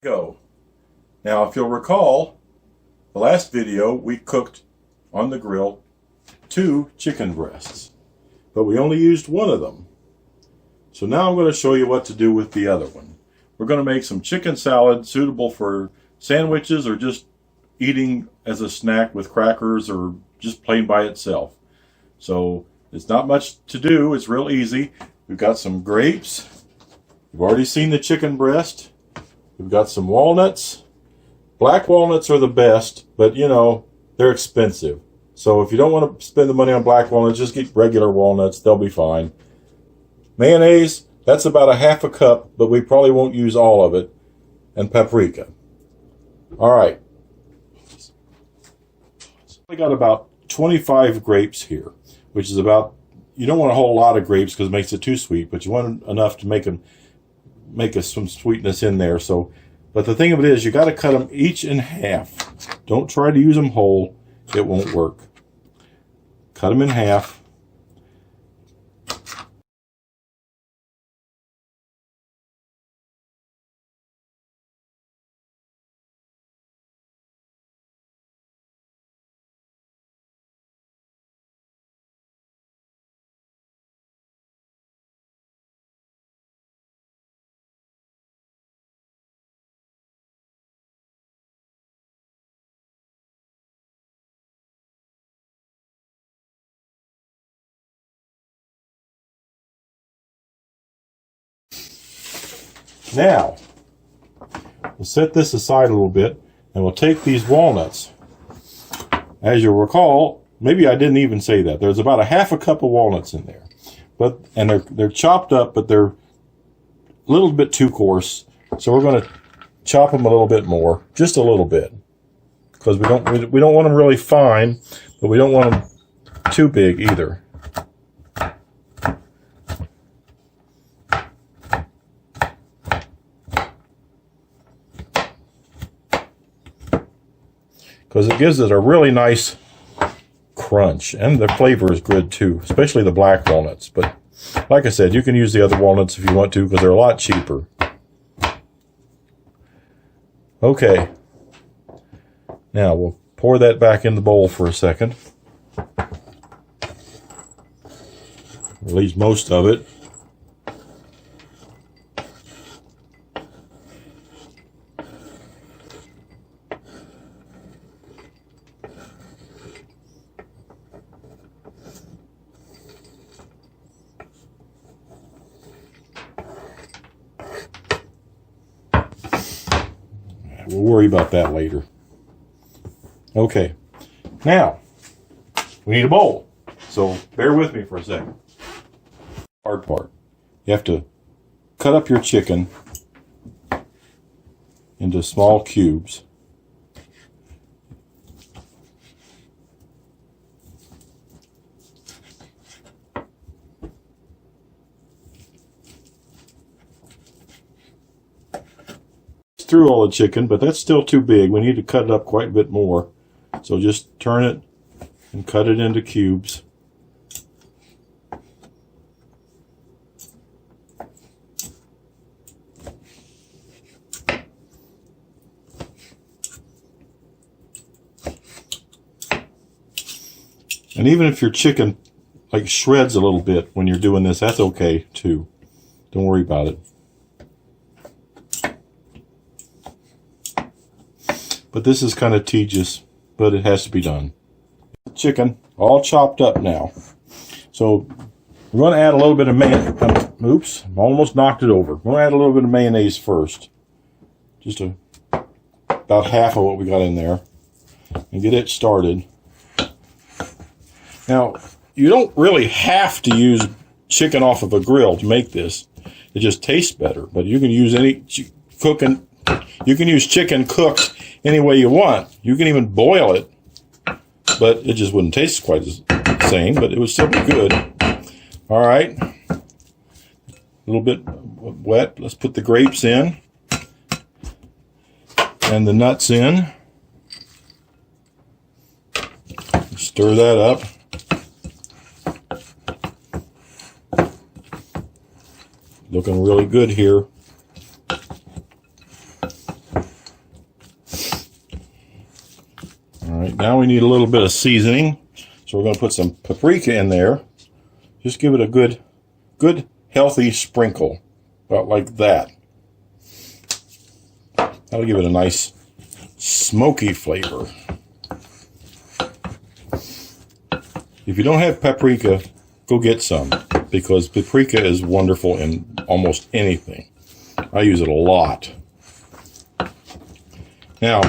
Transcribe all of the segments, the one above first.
Go. Now, if you'll recall, the last video we cooked on the grill 2 chicken breasts, but we only used one of them. So now I'm going to show you what to do with the other one. We're going to make some chicken salad suitable for sandwiches or just eating as a snack with crackers or just plain by itself. So it's not much to do. It's real easy. We've got some grapes. You've already seen the chicken breast. We've got some walnuts. Black walnuts are the best, but you know, they're expensive. So if you don't want to spend the money on black walnuts, just get regular walnuts. They'll be fine. Mayonnaise, that's about a half a cup, but we probably won't use all of it. And paprika. All right. I got about 25 grapes here, which is about, you don't want a whole lot of grapes because it makes it too sweet, but you want enough to make some sweetness in there. So, but the thing of it is, you got to cut them each in half. Don't try to use them whole. It won't work. Cut them in half. Now, we'll set this aside a little bit, and we'll take these walnuts. As you'll recall, maybe I didn't even say that. There's about a half a cup of walnuts in there, and they're chopped up, but they're a little bit too coarse. So we're going to chop them a little bit more, just a little bit, because we don't want them really fine, but we don't want them too big either. Because it gives it a really nice crunch, and the flavor is good too, especially the black walnuts. But like I said, you can use the other walnuts if you want to, because they're a lot cheaper. Okay, now we'll pour that back in the bowl for a second. Release most of it. We'll worry about that later. Okay, now we need a bowl. So bear with me for a second. Hard part. You have to cut up your chicken into small cubes. Through all the chicken, but that's still too big. We need to cut it up quite a bit more. So just turn it and cut it into cubes. And even if your chicken like shreds a little bit when you're doing this, that's okay too. Don't worry about it. But this is kind of tedious, but it has to be done. Chicken all chopped up now. So we're going to add a little bit of mayonnaise. Oops, almost knocked it over. We're going to add a little bit of mayonnaise first. Just about half of what we got in there. And get it started. Now, you don't really have to use chicken off of a grill to make this. It just tastes better. But you can use you can use chicken cooked any way you want. You can even boil it, but it just wouldn't taste quite the same, but it would still be good. All right, a little bit wet. Let's put the grapes in and the nuts in. Stir that up. Looking really good here. Now we need a little bit of seasoning. So we're going to put some paprika in there. Just give it a good healthy sprinkle. About like that. That'll give it a nice smoky flavor. If you don't have paprika, go get some, because paprika is wonderful in almost anything. I use it a lot. Now,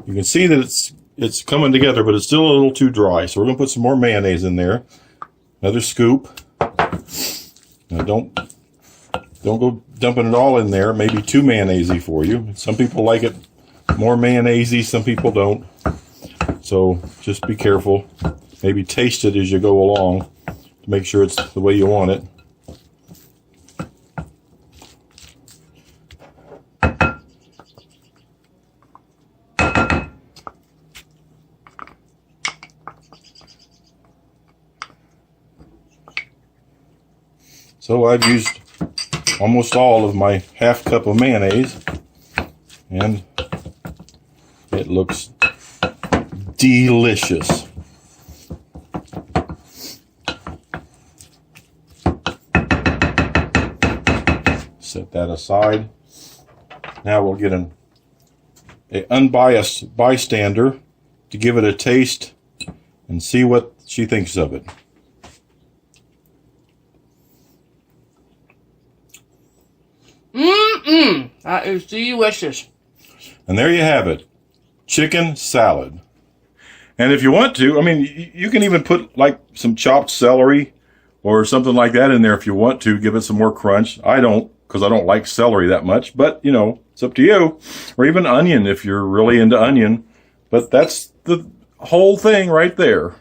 you can see that it's coming together, but it's still a little too dry. So we're going to put some more mayonnaise in there. Another scoop. Now don't go dumping it all in there. Maybe too mayonnaise-y for you. Some people like it more mayonnaise-y, some people don't. So just be careful. Maybe taste it as you go along to make sure it's the way you want it. So I've used almost all of my half cup of mayonnaise, and it looks delicious. Set that aside. Now we'll get an unbiased bystander to give it a taste and see what she thinks of it. That is delicious. And there you have it. Chicken salad. And if you want to, I mean, you can even put like some chopped celery or something like that in there if you want to, give it some more crunch. I don't, because I don't like celery that much, but you know, it's up to you. Or even onion if you're really into onion. But that's the whole thing right there.